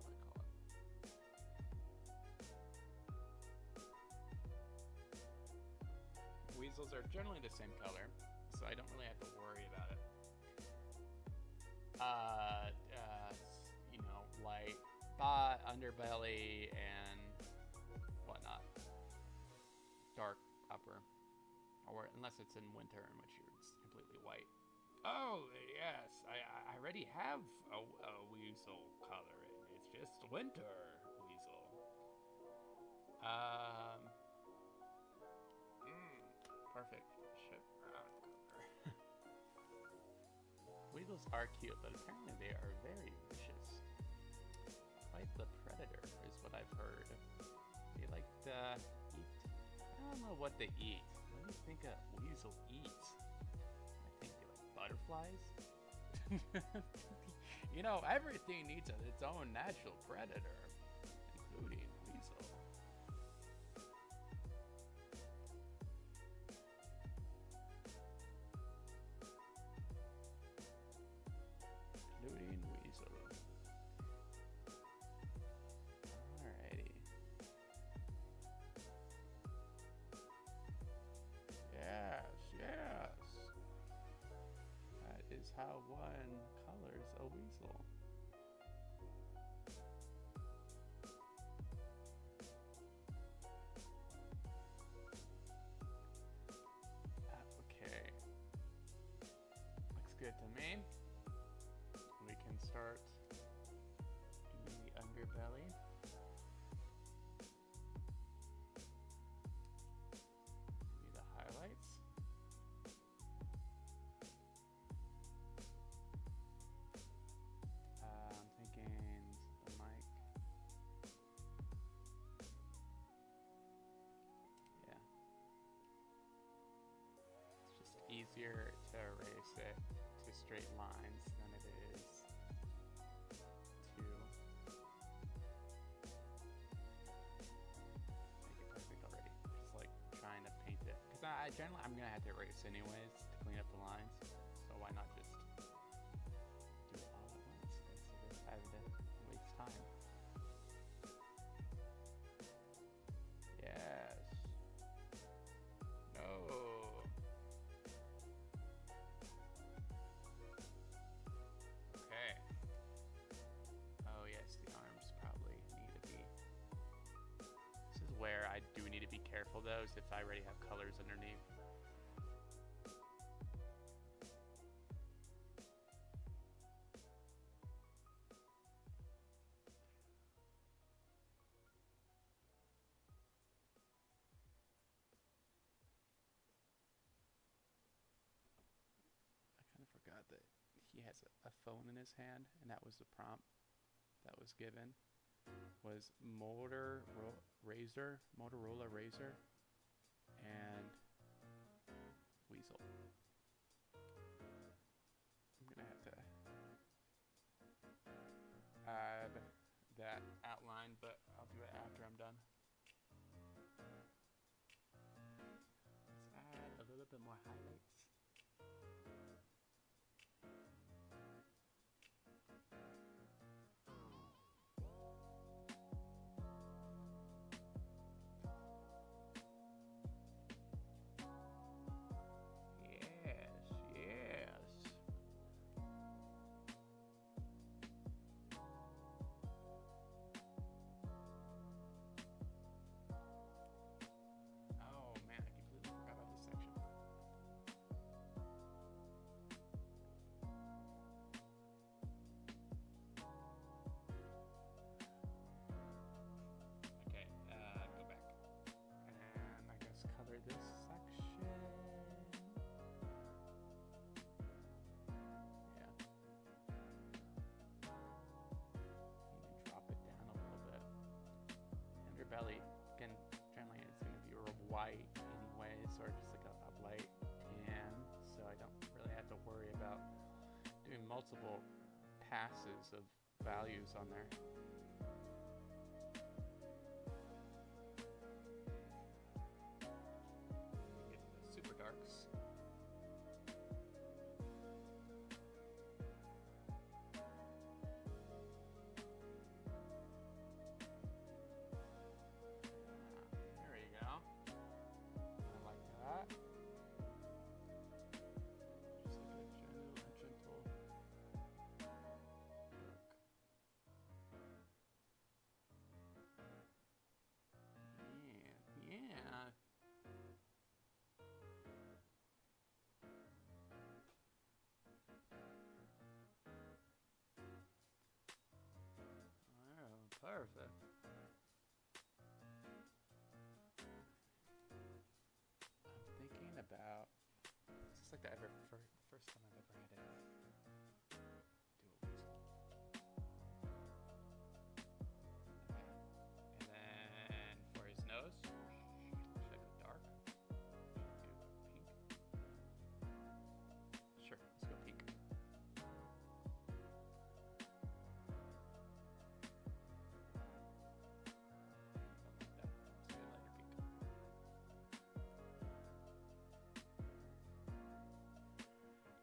S1: I call it. Weasels are generally the same color, so I don't really have to worry about it. You know, light bot, underbelly, and whatnot. Dark upper. Or unless it's in winter, in which it's completely white. Oh, yes, I already have a weasel coloring. It's just winter weasel. Perfect. Shit, brown color. Weasels are cute, but apparently they are very vicious. Quite the predator is what I've heard. They like to eat. I don't know what they eat. What do you think a weasel eats? Butterflies? You know, everything needs its own natural predator, including weasel. Including weasel. Alrighty. Yes, yes. That is how one colors a weasel. Okay. good to me. We can start doing the underbelly. Maybe the highlights. I'm thinking the mic. Yeah. It's just easier to erase it to straight lines than it is to make it perfect already. Just like trying to paint it. Because I generally, I'm going to have to erase anyways to clean up the lines. So why not just do it all at once instead of having to waste time. Yes. No. Okay. Oh yes, the arms probably need to be. This is where I do need to be careful though, is if I already have colors underneath. I kind of forgot that he has a phone in his hand, and that was the prompt that was given. Was Motorola Razor, and Weasel. I'm gonna have to add that outline, but I'll do it after I'm done. Let's add a little bit more highlights. Belly, again, generally it's going to be real white anyways, or just like a light tan, so I don't really have to worry about doing multiple passes of values on there. Get the super darks. Perfect. I'm thinking about, it's just like the first time I've ever had it. Do a weasel. And then for his nose, should I go dark? Should I go pink? Sure, let's go pink.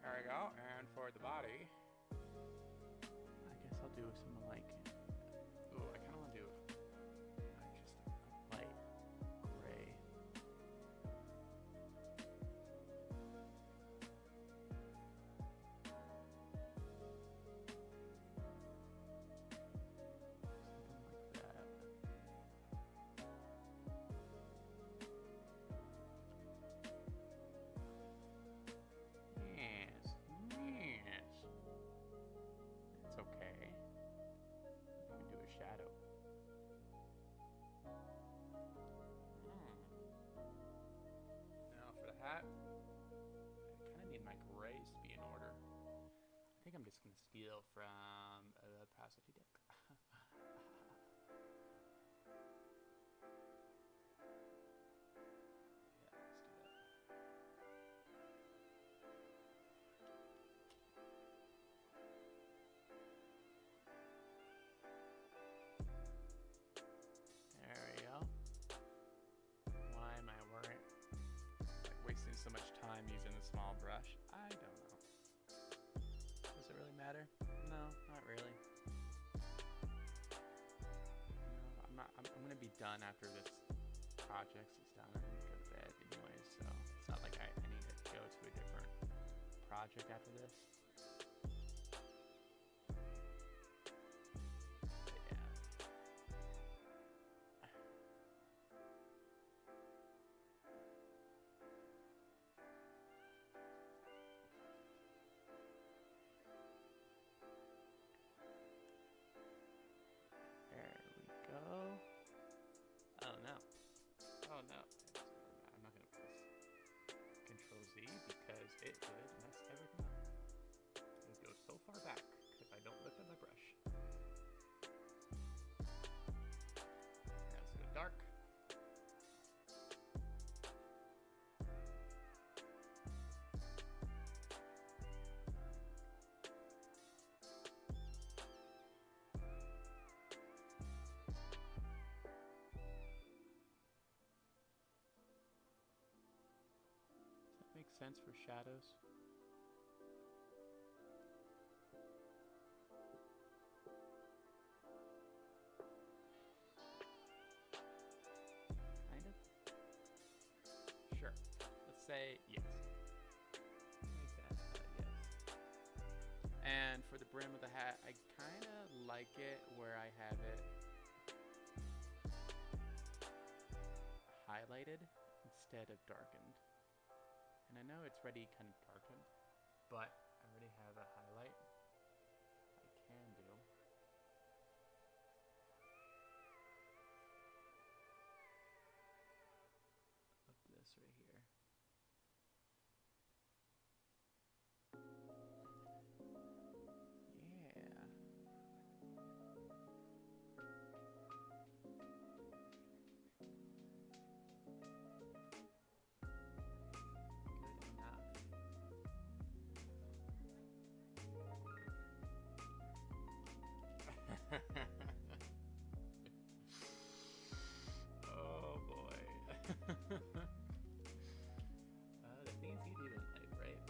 S1: There we go, and for the body, I guess I'll do some like, ooh, I kind of want to do just a light gray. Something like that. Yes, yes. think I'm just gonna steal from a prosody deck. Yeah, let's do that. There we go. Why am I worried? Like wasting so much time using the small brush? I don't know. Does it really matter? No, not really. No, I'm gonna be done after this project is done. I'm gonna go to bed anyway, so it's not like I need to go to a different project after this. But yeah. There we go. Oh no. Oh no. I'm not gonna press Control Z because it would mess everything up. It would go so far back if I don't look at my brush. Now let's go dark. Makes sense for shadows. Kind of. Sure. Let's say yes. Make that yes. And for the brim of the hat, I kind of like it where I have it highlighted instead of darkened. And I know it's already kind of darkened, but I already have a highlight I can do. Of this right here. Yeah. Oh boy. The things you do in life, right?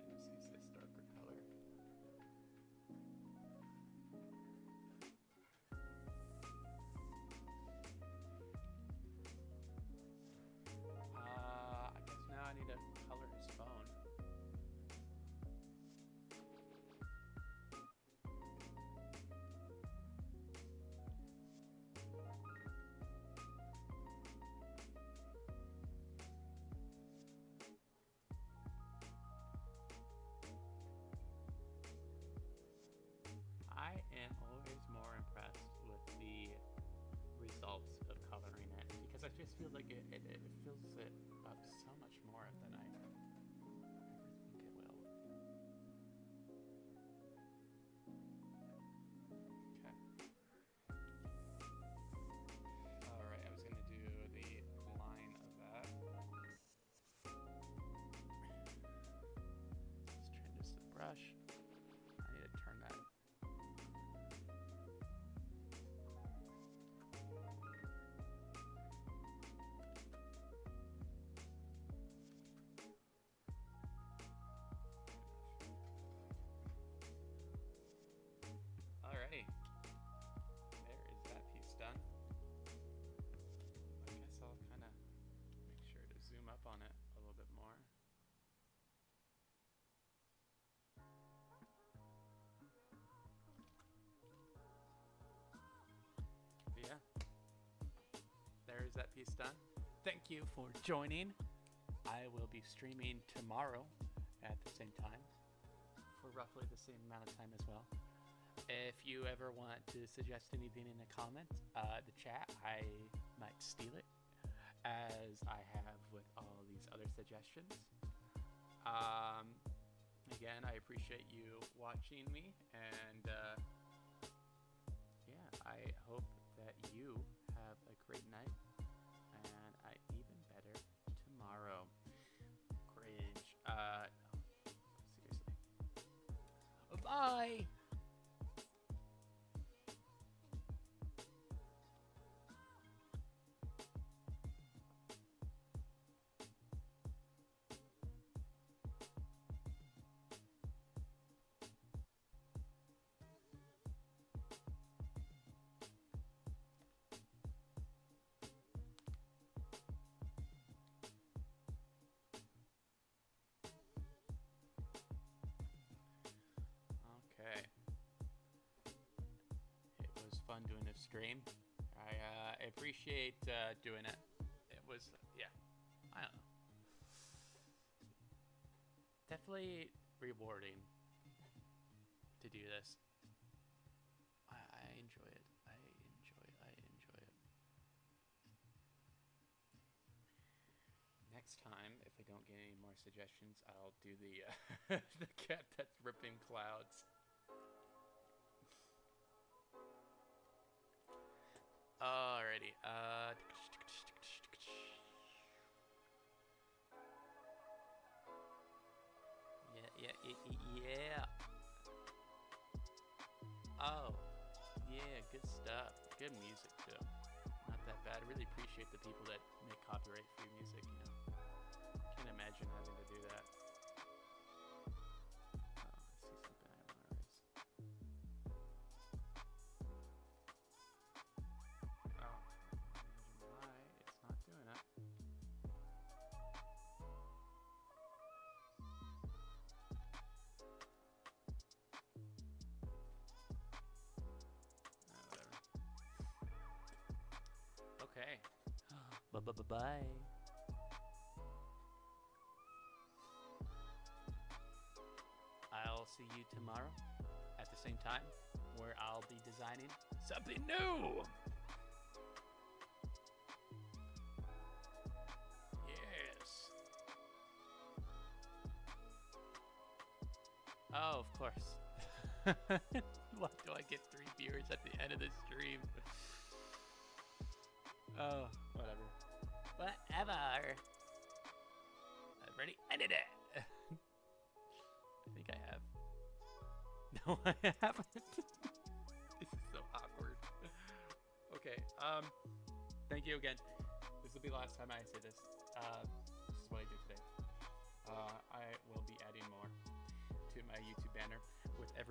S1: Let's use this darker color. I guess now I need to color his phone. I am always more impressed with the results of coloring it because I just feel like it fills it up so much more than I ever think it will. Okay. Alright, I was going to do the line of that. Let's turn just the brush. I need to turn that. Alrighty, there is that piece done. I guess I'll kind of make sure to zoom up on it a little bit more. But yeah, there is that piece done. Thank you for joining. I will be streaming tomorrow at the same time for roughly the same amount of time as well. If you ever want to suggest anything in the comments, the chat, I might steal it, as I have with all these other suggestions. Again, I appreciate you watching me, and yeah, I hope that you have a great night, and even better tomorrow. Cringe. Seriously. Bye! Okay. It was fun doing a stream. I appreciate doing it. It was, yeah, I don't know. Definitely rewarding to do this. I enjoy it. I enjoy it. Next time, if I don't get any more suggestions, I'll do the the cat that's ripping clouds. Alrighty. Yeah. Oh, yeah, good stuff. Good music too. Not that bad. I really appreciate the people that make copyright-free music. You know, can't imagine having to do that. Oh, I see something I want to erase. Oh, imagine why it's not doing it. Whatever. Okay. Bye. I'll see you tomorrow at the same time, where I'll be designing something new. Yes. Oh, of course. Why do I get 3 viewers at the end of the stream? Oh, whatever. Whatever. I've already ended it. I think I have. No, I haven't. This is so awkward. Okay. Thank you again. This will be the last time I say this. This is what I did today. I will be adding more to my YouTube banner with every